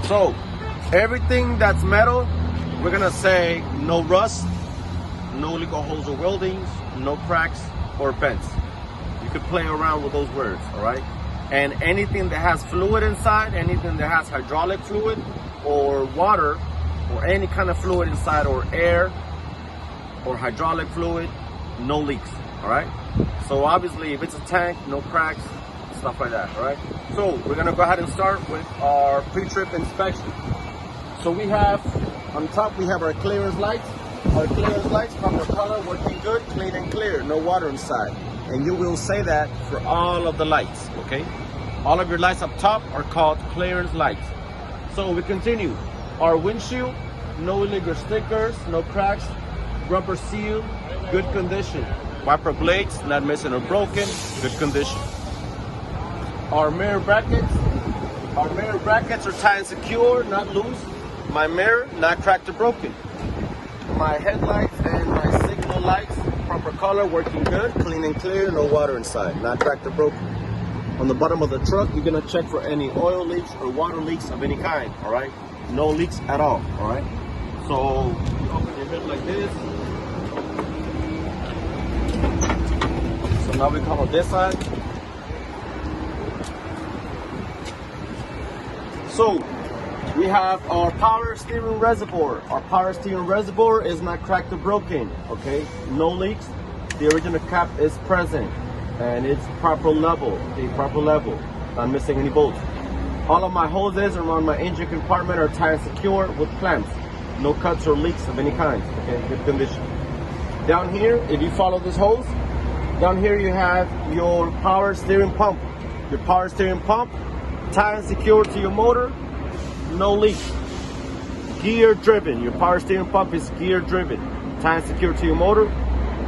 So everything that's metal, we're gonna say no rust, no legal holes or weldings, no cracks or bends. You could play around with those words, all right? And anything that has fluid inside, anything that has hydraulic fluid or water or any kind of fluid inside, or air or hydraulic fluid, no leaks, all right? So obviously if it's a tank, no cracks, stuff like that, all right? So we're gonna go ahead and start with our pre-trip inspection. So we have, on top we have our clearance lights. Our clearance lights, proper color, working good, clean and clear, no water inside. And you will say that for all of the lights, okay? All of your lights up top are called clearance lights. So we continue. Our windshield, no illegal stickers, no cracks, rubber seal, good condition. Wiper blades, not missing or broken, good condition. Our mirror brackets are tight and secure, not loose. My mirror, not cracked or broken. My headlights and my signal lights, proper color, working good, clean and clear, no water inside, not cracked or broken. On the bottom of the truck, you're gonna check for any oil leaks or water leaks of any kind, all right? No leaks at all right? So you open your hood like this. So now we come on this side. So we have our power steering reservoir. Our power steering reservoir is not cracked or broken, okay? No leaks. The original cap is present and it's proper level, okay? Proper level, not missing any bolts. All of my hoses around my engine compartment are tight and secure with clamps. No cuts or leaks of any kind, okay? Good condition. Down here, if you follow this hose, down here you have your power steering pump. Your power steering pump, tight and secure to your motor, no leaks. Gear driven. Your power steering pump is gear driven. Tight and secure to your motor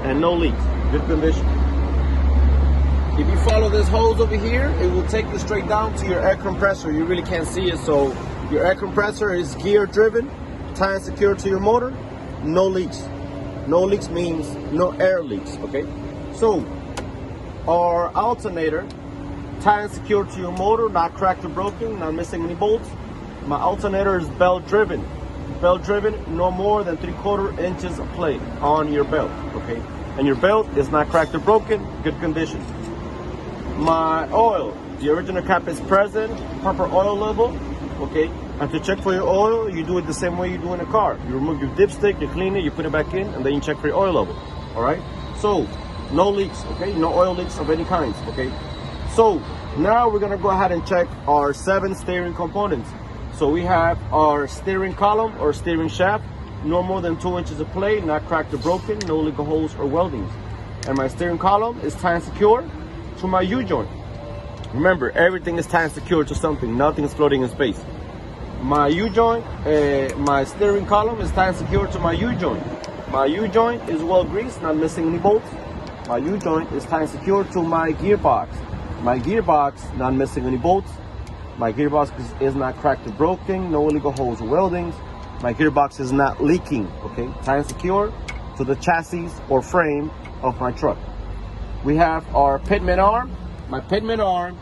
and no leaks. Good condition. If you follow this hose over here, it will take you straight down to your air compressor. You really can't see it, so your air compressor is gear driven, tight and secure to your motor, no leaks. No leaks means no air leaks, okay? So our alternator, tight and secure to your motor, not cracked or broken, not missing any bolts. My alternator is belt driven. Belt driven, no more than 3/4 inches of play on your belt, okay? And your belt is not cracked or broken, good condition. My oil, the original cap is present, proper oil level, okay? And to check for your oil, you do it the same way you do in a car. You remove your dipstick, you clean it, you put it back in, and then you check for your oil level, all right? So, no leaks, okay? No oil leaks of any kinds, okay? So, now we're gonna go ahead and check our 7 steering components. So we have our steering column or steering shaft, no more than 2 inches of play, not cracked or broken, no legal holes or weldings. And my steering column is tight and secure to my U-joint. Remember, everything is tight and secure to something, nothing is floating in space. My U-joint, my steering column is tight and secure to my U-joint. My U-joint is well greased, not missing any bolts. My U-joint is tight and secure to my gearbox. My gearbox, not missing any bolts. My gearbox is not cracked or broken, no illegal holes or weldings. My gearbox is not leaking, okay? Tight and secure to the chassis or frame of my truck. We have our pitman arm. My pitman arm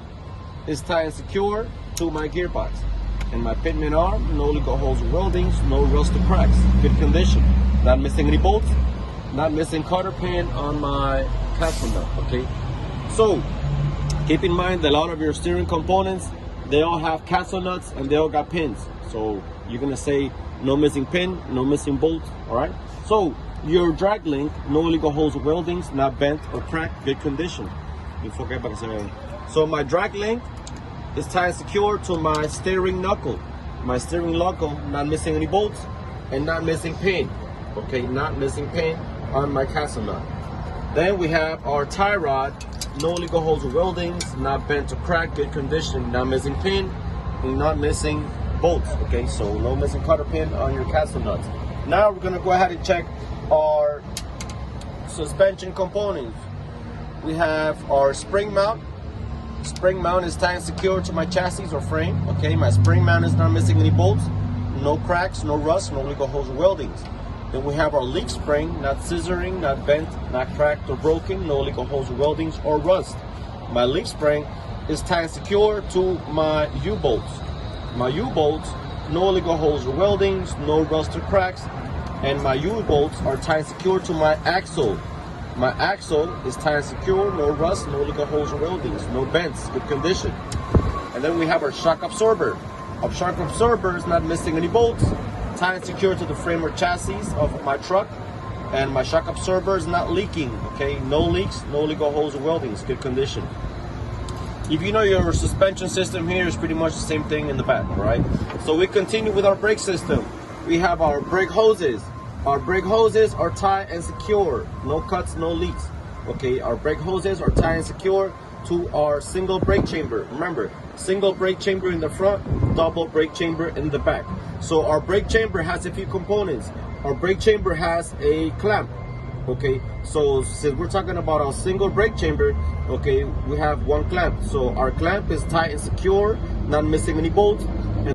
is tight and secure to my gearbox. And my pitman arm, no legal holes or weldings, no rust or cracks, good condition. Not missing any bolts, not missing cotter pin on my castle nut, okay? So, keep in mind that all of your steering components, they all have castle nuts and they all got pins. So you're gonna say no missing pin, no missing bolt, all right? So your drag link, no illegal holes or weldings, not bent or cracked, good condition. So my drag link is tight and secure to my steering knuckle. My steering knuckle, not missing any bolts and not missing pin, okay? Not missing pin on my castle nut. Then we have our tie rod, no legal holes or weldings, not bent or cracked, good condition, not missing pin, and not missing bolts, okay? So no missing cotter pin on your castle nuts. Now we're gonna go ahead and check our suspension components. We have our spring mount. Spring mount is tight and secure to my chassis or frame, okay? My spring mount is not missing any bolts, no cracks, no rust, no legal holes or weldings. Then we have our leaf spring, not scissoring, not bent, not cracked or broken, no legal holes or weldings or rust. My leaf spring is tight and secure to my U-bolts. My U-bolts no illegal holes or weldings, no rust or cracks, and my U-bolts are tied and secure to my axle. My axle is tied and secure, no rust, no illegal holes or weldings, no bends, good condition. And then we have our shock absorber. Our shock absorber is not missing any bolts, tied and secure to the frame or chassis of my truck, and my shock absorber is not leaking, okay? No leaks, no illegal holes or weldings, good condition. If you know your suspension system here is pretty much the same thing in the back, right? So we continue with our brake system. We have our brake hoses. Our brake hoses are tied and secure, no cuts, no leaks. Okay, our brake hoses are tied and secure to our single brake chamber. Remember, single brake chamber in the front, double brake chamber in the back. So our brake chamber has a few components. Our brake chamber has a clamp. Okay, so since we're talking about a single brake chamber, okay, we have one clamp. So our clamp is tight and secure, not missing any bolts.